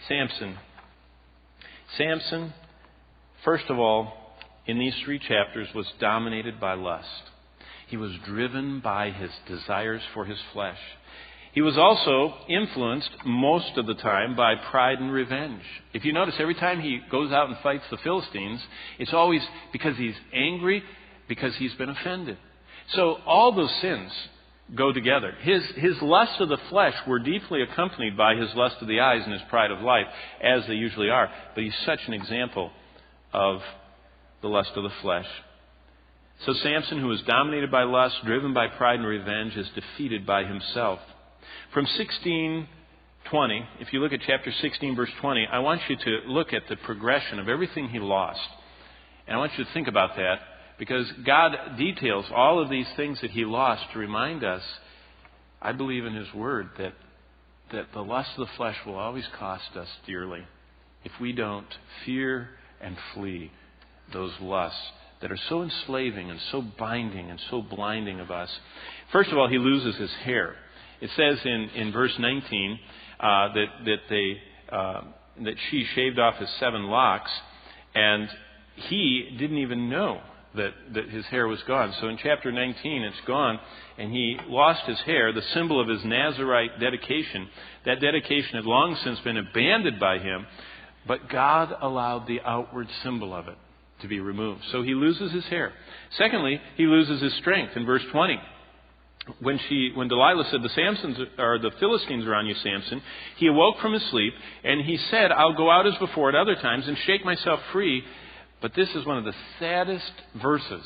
Samson. Samson, first of all, in these 3 chapters, was dominated by lust. He was driven by his desires for his flesh. He was also influenced most of the time by pride and revenge. If you notice, every time he goes out and fights the Philistines, it's always because he's angry, because he's been offended. So all those sins go together. His lust of the flesh were deeply accompanied by his lust of the eyes and his pride of life, as they usually are. But he's such an example of the lust of the flesh. So Samson, who was dominated by lust, driven by pride and revenge, is defeated by himself. From 16:20, if you look at chapter 16, verse 20, I want you to look at the progression of everything he lost. And I want you to think about that, because God details all of these things that he lost to remind us, I believe in his word, that the lust of the flesh will always cost us dearly if we don't fear and flee those lusts that are so enslaving and so binding and so blinding of us. First of all, he loses his hair. It says in verse 19 that she shaved off his 7 locks, and he didn't even know that his hair was gone. So in chapter 19, it's gone, and he lost his hair, the symbol of his Nazirite dedication. That dedication had long since been abandoned by him, but God allowed the outward symbol of it to be removed. So he loses his hair. Secondly, he loses his strength. In verse 20, when Delilah said, the Philistines are on you, Samson, he awoke from his sleep, and he said, I'll go out as before at other times and shake myself free. But this is one of the saddest verses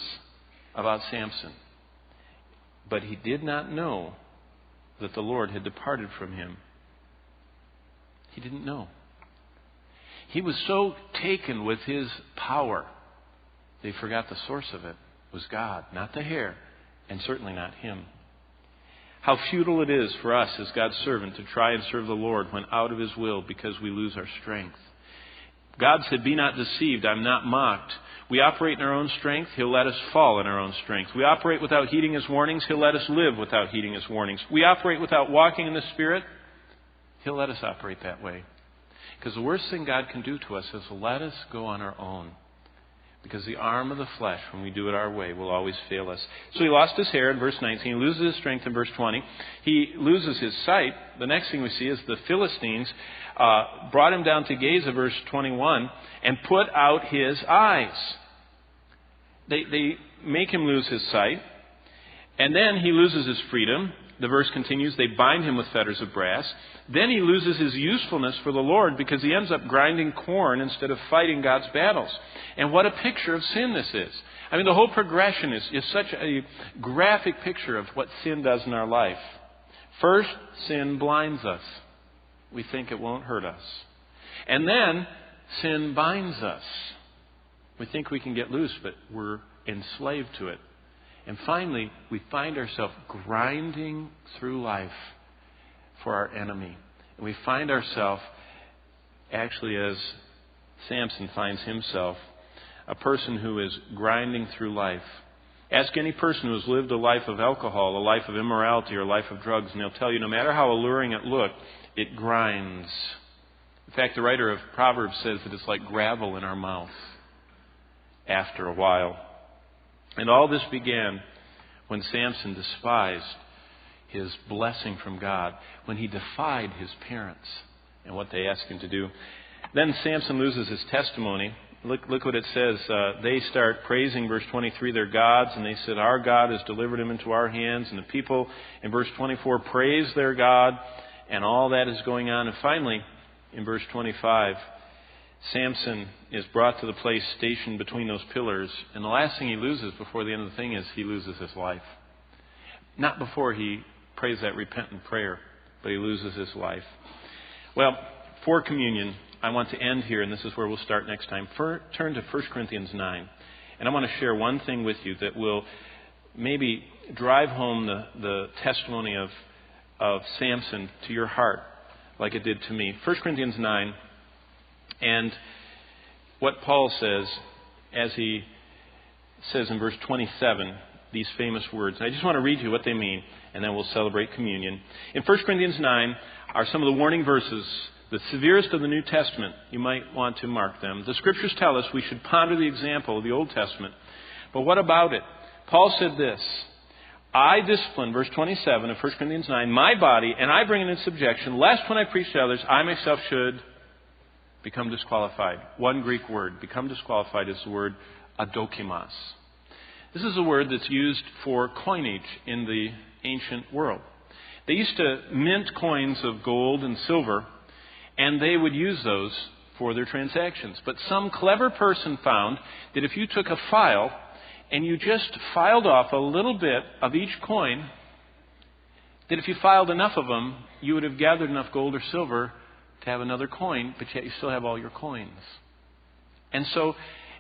about Samson. But he did not know that the Lord had departed from him. He didn't know. He was so taken with his power, they forgot the source of it was God, not the hair, and certainly not him. How futile it is for us as God's servant to try and serve the Lord when out of his will, because we lose our strength. God said, be not deceived, I'm not mocked. We operate in our own strength, he'll let us fall in our own strength. We operate without heeding his warnings, he'll let us live without heeding his warnings. We operate without walking in the Spirit, he'll let us operate that way. Because the worst thing God can do to us is let us go on our own. Because the arm of the flesh, when we do it our way, will always fail us. So he lost his hair in verse 19. He loses his strength in verse 20. He loses his sight. The next thing we see is the Philistines brought him down to Gaza, verse 21, and put out his eyes. They make him lose his sight. And then he loses his freedom. The verse continues, they bind him with fetters of brass. Then he loses his usefulness for the Lord, because he ends up grinding corn instead of fighting God's battles. And what a picture of sin this is. I mean, the whole progression is such a graphic picture of what sin does in our life. First, sin blinds us. We think it won't hurt us. And then, sin binds us. We think we can get loose, but we're enslaved to it. And finally, we find ourselves grinding through life for our enemy. And we find ourselves, actually as Samson finds himself, a person who is grinding through life. Ask any person who has lived a life of alcohol, a life of immorality, or a life of drugs, and they'll tell you no matter how alluring it looked, it grinds. In fact, the writer of Proverbs says that it's like gravel in our mouth after a while. And all this began when Samson despised his blessing from God, when he defied his parents and what they asked him to do. Then Samson loses his testimony. Look what it says. They start praising, verse 23, their gods, and they said, our God has delivered him into our hands. And the people, in verse 24, praise their God, and all that is going on. And finally, in verse 25, Samson is brought to the place stationed between those pillars, and the last thing he loses before the end of the thing is he loses his life. Not before he prays that repentant prayer, but he loses his life. Well, for communion, I want to end here, and this is where we'll start next time. Turn to 1 Corinthians 9, and I want to share one thing with you that will maybe drive home the testimony of Samson to your heart like it did to me. 1 Corinthians 9. And what Paul says, as he says in verse 27, these famous words. I just want to read you what they mean, and then we'll celebrate communion. In 1 Corinthians 9 are some of the warning verses the severest of the New Testament. You might want to mark them. The Scriptures tell us we should ponder the example of the Old Testament. But what about it? Paul said this, I discipline, verse 27 of 1 Corinthians 9, my body, and I bring it in subjection, lest when I preach to others, I myself should become disqualified. One Greek word, become disqualified, is the word adokimos. This is a word that's used for coinage in the ancient world. They used to mint coins of gold and silver, and they would use those for their transactions. But some clever person found that if you took a file and you just filed off a little bit of each coin, that if you filed enough of them, you would have gathered enough gold or silver to have another coin, but yet you still have all your coins. And so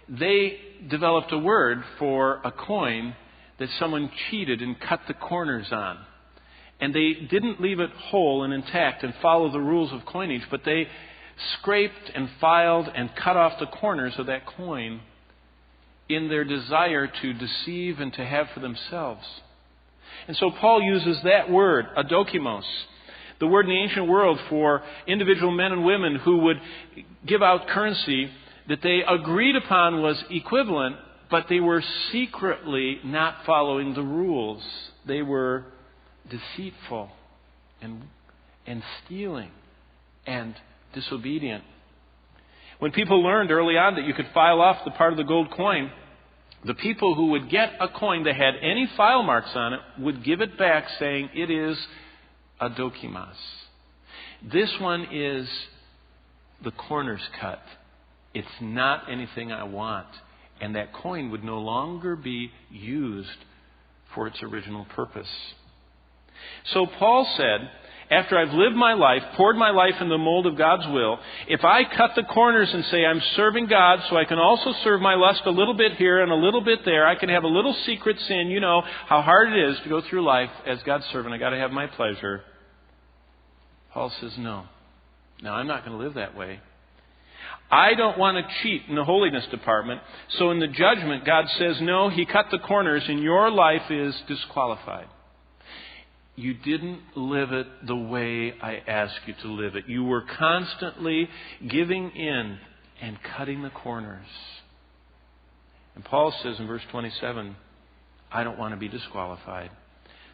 they developed a word for a coin that someone cheated and cut the corners on. And they didn't leave it whole and intact and follow the rules of coinage, but they scraped and filed and cut off the corners of that coin in their desire to deceive and to have for themselves. And so Paul uses that word, adokimos, the word in the ancient world for individual men and women who would give out currency that they agreed upon was equivalent, but they were secretly not following the rules. They were deceitful and stealing and disobedient. When people learned early on that you could file off the part of the gold coin, the people who would get a coin that had any file marks on it would give it back saying, it is adokimos. This one is the corners cut. It's not anything I want. And that coin would no longer be used for its original purpose. So Paul said, after I've lived my life, poured my life in the mold of God's will, if I cut the corners and say I'm serving God so I can also serve my lust a little bit here and a little bit there, I can have a little secret sin, you know how hard it is to go through life as God's servant. I got to have my pleasure. Paul says, no. Now, I'm not going to live that way. I don't want to cheat in the holiness department. So in the judgment, God says, no, He cut the corners and your life is disqualified. You didn't live it the way I asked you to live it. You were constantly giving in and cutting the corners. And Paul says in verse 27, I don't want to be disqualified.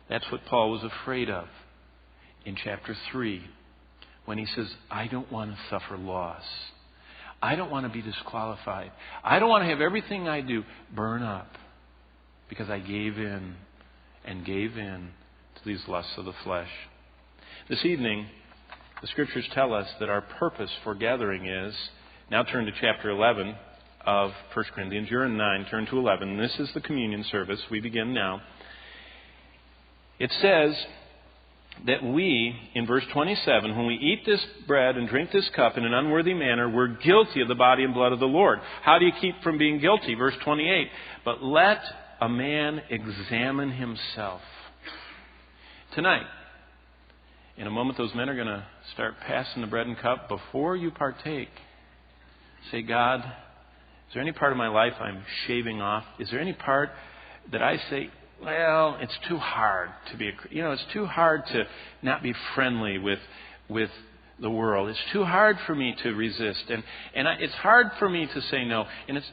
That's what Paul was afraid of in chapter 3 when he says, I don't want to suffer loss. I don't want to be disqualified. I don't want to have everything I do burn up because I gave in and gave in to these lusts of the flesh. This evening, the Scriptures tell us that our purpose for gathering is, now turn to chapter 11 of 1 Corinthians. You're in 9, turn to 11. This is the communion service. We begin now. It says that we, in verse 27, when we eat this bread and drink this cup in an unworthy manner, we're guilty of the body and blood of the Lord. How do you keep from being guilty? Verse 28, but let a man examine himself. Tonight, in a moment, those men are going to start passing the bread and cup. Before you partake, say, God, is there any part of my life I'm shaving off? Is there any part that I say, well, it's too hard to be it's too hard to not be friendly with the world. It's too hard for me to resist. And it's hard for me to say no. And it's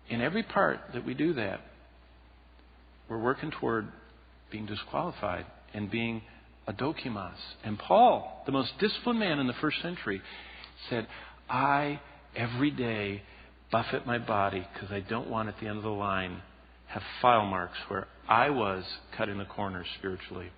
in every part that we do that, we're working toward being disqualified and being adokimos. And Paul, the most disciplined man in the first century, said, I, every day, buffet my body because I don't want at the end of the line have file marks where I was cutting the corners spiritually.